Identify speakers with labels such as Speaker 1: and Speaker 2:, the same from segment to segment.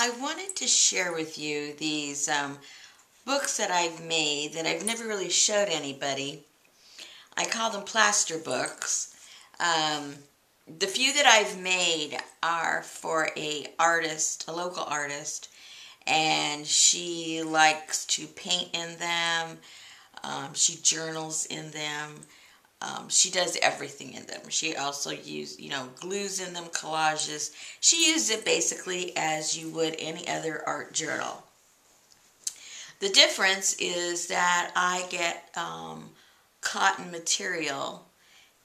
Speaker 1: I wanted to share with you these books that I've made that I've never really showed anybody. I call them plaster books. The few that I've made are for a local artist, and she likes to paint in them. She journals in them. She does everything in them. She also glues in them, collages. She uses it basically as you would any other art journal. The difference is that I get cotton material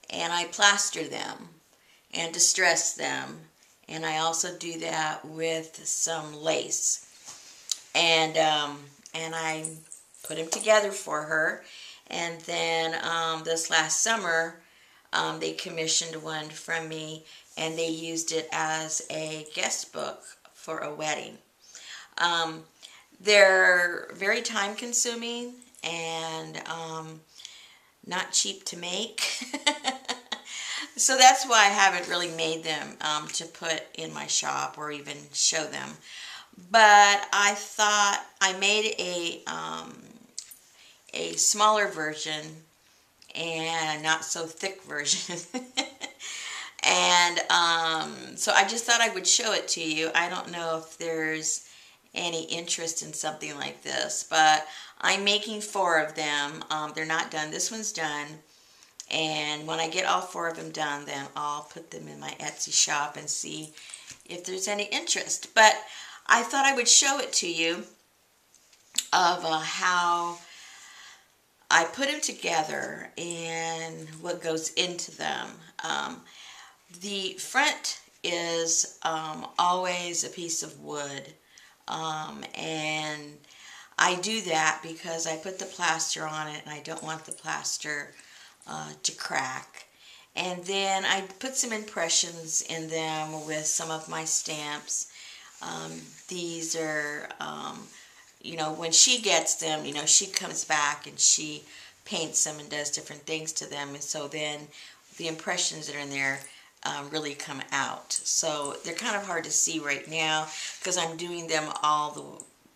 Speaker 1: and I plaster them and distress them, and I also do that with some lace, and I put them together for her. And then this last summer, they commissioned one from me, and they used it as a guest book for a wedding. They're very time consuming and not cheap to make. So that's why I haven't really made them to put in my shop or even show them. But I thought I made a smaller version and not so thick version. And so I just thought I would show it to you. I don't know if there's any interest in something like this, but I'm making 4 of them. They're not done. This one's done. And when I get all 4 of them done, then I'll put them in my Etsy shop and see if there's any interest. But I thought I would show it to you of how I put them together and what goes into them. The front is always a piece of wood, and I do that because I put the plaster on it and I don't want the plaster to crack. And then I put some impressions in them with some of my stamps. These are, when she gets them, she comes back and she paints them and does different things to them. And so then the impressions that are in there really come out. So they're kind of hard to see right now because I'm doing them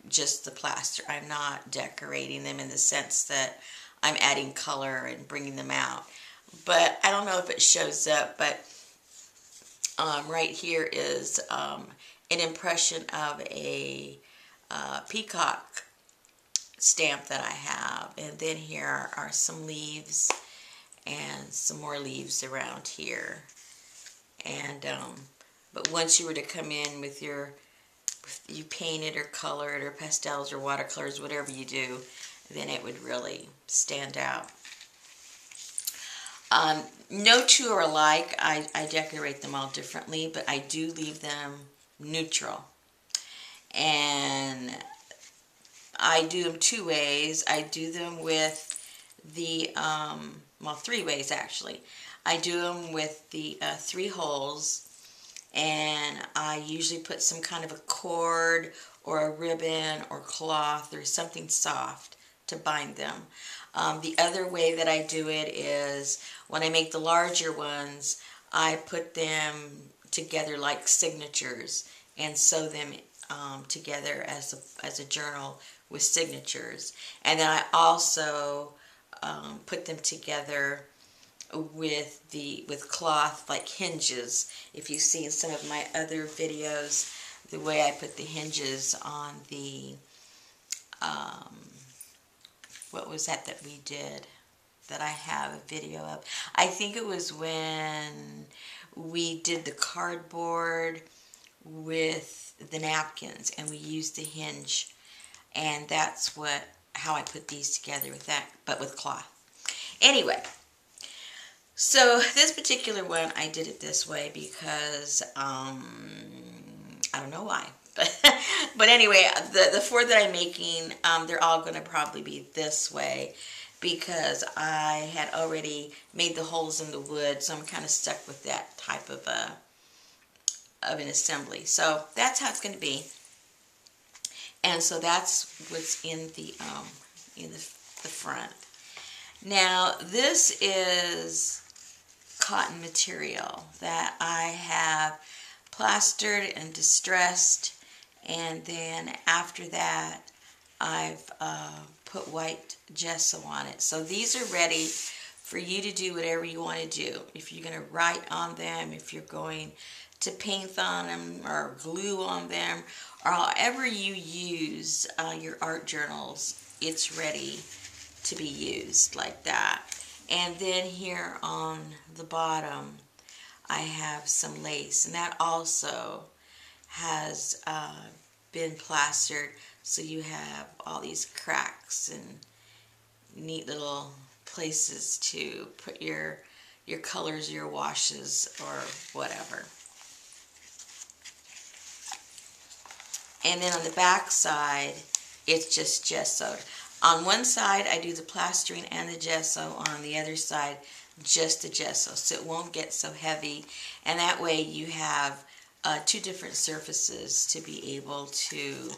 Speaker 1: just the plaster. I'm not decorating them in the sense that I'm adding color and bringing them out. But I don't know if it shows up, but right here is an impression of a peacock stamp that I have. And then here are some leaves and some more leaves around here. And but once you were to come in with you paint it or color it or pastels or watercolors, whatever you do, then it would really stand out. No two are alike. I decorate them all differently, but I do leave them neutral. And I do them 2 ways. I do them with the, 3 ways actually. I do them with the 3 holes, and I usually put some kind of a cord or a ribbon or cloth or something soft to bind them. The other way that I do it is when I make the larger ones, I put them together like signatures and sew them together as a journal with signatures. And then I also put them together with cloth like hinges. If you see in some of my other videos, the way I put the hinges on the what was that we did that I have a video of? I think it was when we did the cardboard with the napkins and we used the hinge, and that's how I put these together with that, but with cloth. Anyway, so this particular one I did it this way because I don't know why. But anyway, the 4 that I'm making, they're all going to probably be this way because I had already made the holes in the wood, so I'm kind of stuck with that type of an assembly. So that's how it's going to be. And so that's what's in the front. Now this is cotton material that I have plastered and distressed And then after that, I've put white gesso on it. So these are ready for you to do whatever you want to do. If you're going to write on them, if you're going to paint on them or glue on them, or however you use your art journals, it's ready to be used like that. And then here on the bottom, I have some lace, and that also has been plastered, so you have all these cracks and neat little places to put your colors, your washes, or whatever. And then on the back side, it's just gessoed. On one side, I do the plastering and the gesso. On the other side, just the gesso, so it won't get so heavy. And that way you have two different surfaces to be able to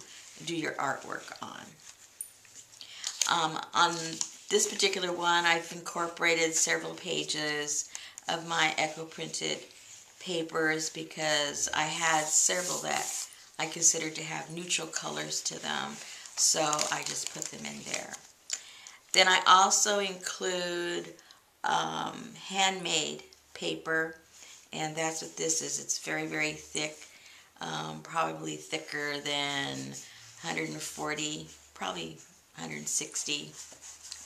Speaker 1: do your artwork on. On this particular one, I've incorporated several pages of my echo printed papers because I had several that I considered to have neutral colors to them, so I just put them in there. Then I also include handmade paper, and that's what this is. It's very, very thick, probably thicker than 140, probably 160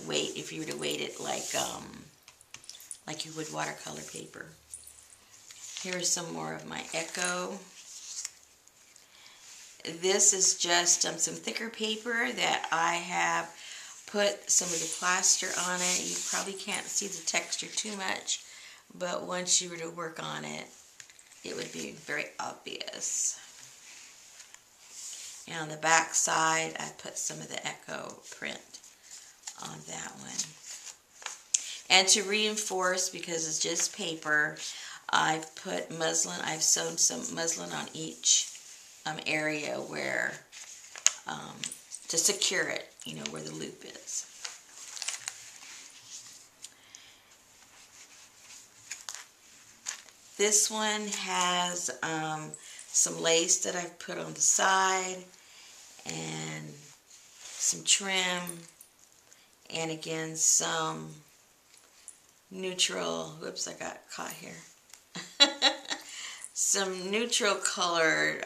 Speaker 1: weight if you were to weight it like you would watercolor paper. Here's some more of my echo. This is just some thicker paper that I have put some of the plaster on it. You probably can't see the texture too much, but once you were to work on it, it would be very obvious. And on the back side, I put some of the echo print on that one. And to reinforce, because it's just paper, I've put muslin. I've sewn some muslin on each area where, to secure it, you know, where the loop is. This one has some lace that I've put on the side and some trim, and again some neutral, whoops, I got caught here, some neutral colored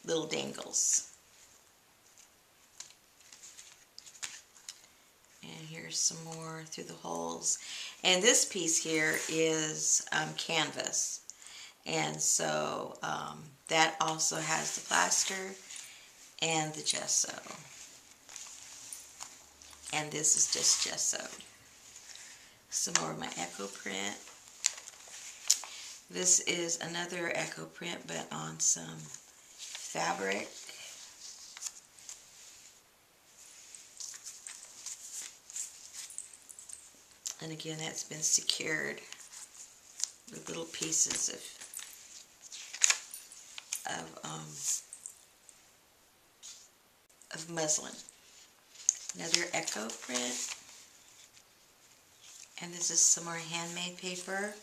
Speaker 1: little dangles. And here's some more through the holes. And this piece here is canvas. And so that also has the plaster and the gesso. And this is just gessoed. Some more of my echo print. This is another echo print, but on some fabric. And again, that's been secured with little pieces of muslin. Another echo print. And this is some more handmade paper.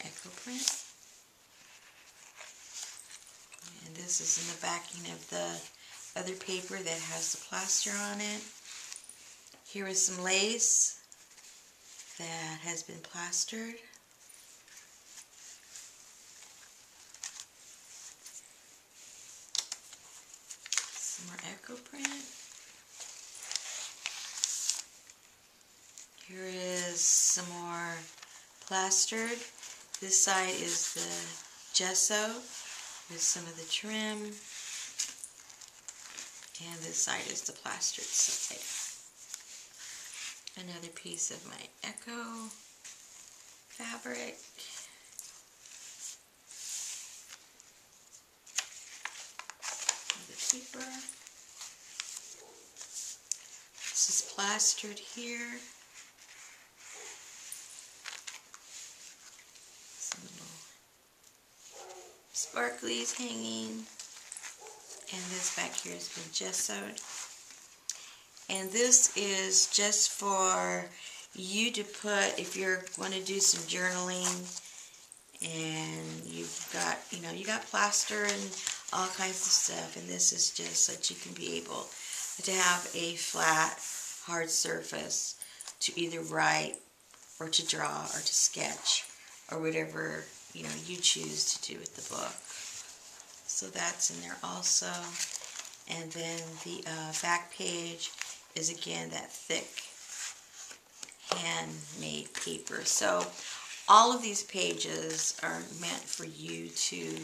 Speaker 1: Echo print. And this is in the backing of the other paper that has the plaster on it. Here is some lace that has been plastered. Some more echo print. Here is some more plastered. This side is the gesso with some of the trim. And this side is the plastered side. Another piece of my echo fabric. The paper. This is plastered here. Some little sparklies hanging. And this back here has been gessoed. And this is just for you to put, if you're going to do some journaling And you've got, you got plaster and all kinds of stuff, and this is just so that you can be able to have a flat, hard surface to either write or to draw or to sketch or whatever, you choose to do with the book. So that's in there also. And then the back page is again that thick handmade paper. So all of these pages are meant for you to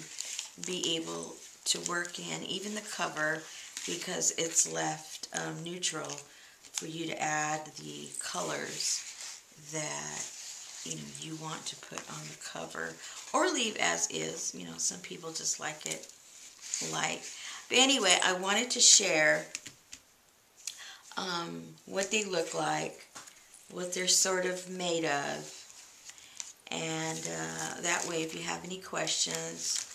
Speaker 1: be able to work in, even the cover, because it's left neutral for you to add the colors that you want to put on the cover, or leave as is. Some people just like it light. But anyway, I wanted to share what they look like, what they're sort of made of, and that way if you have any questions,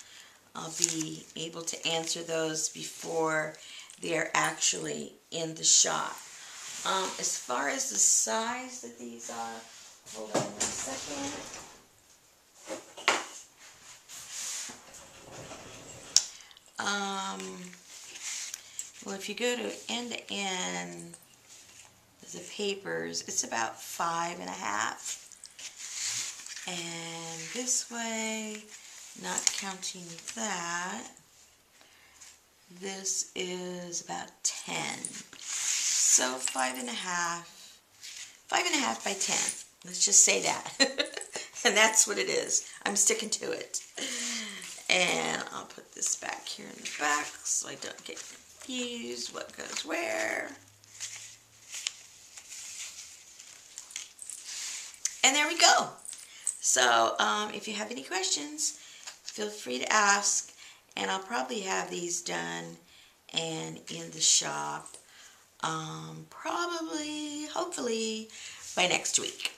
Speaker 1: I'll be able to answer those before they're actually in the shop. As far as the size that these are, hold on 1 second. Well, if you go to end, the papers, it's about 5.5. And this way, not counting that, this is about 10. So 5.5 by 10. Let's just say that. And that's what it is. I'm sticking to it. And I'll put this back here in the back so I don't get confused what goes where. And there we go. So if you have any questions, feel free to ask, and I'll probably have these done and in the shop probably, hopefully, by next week.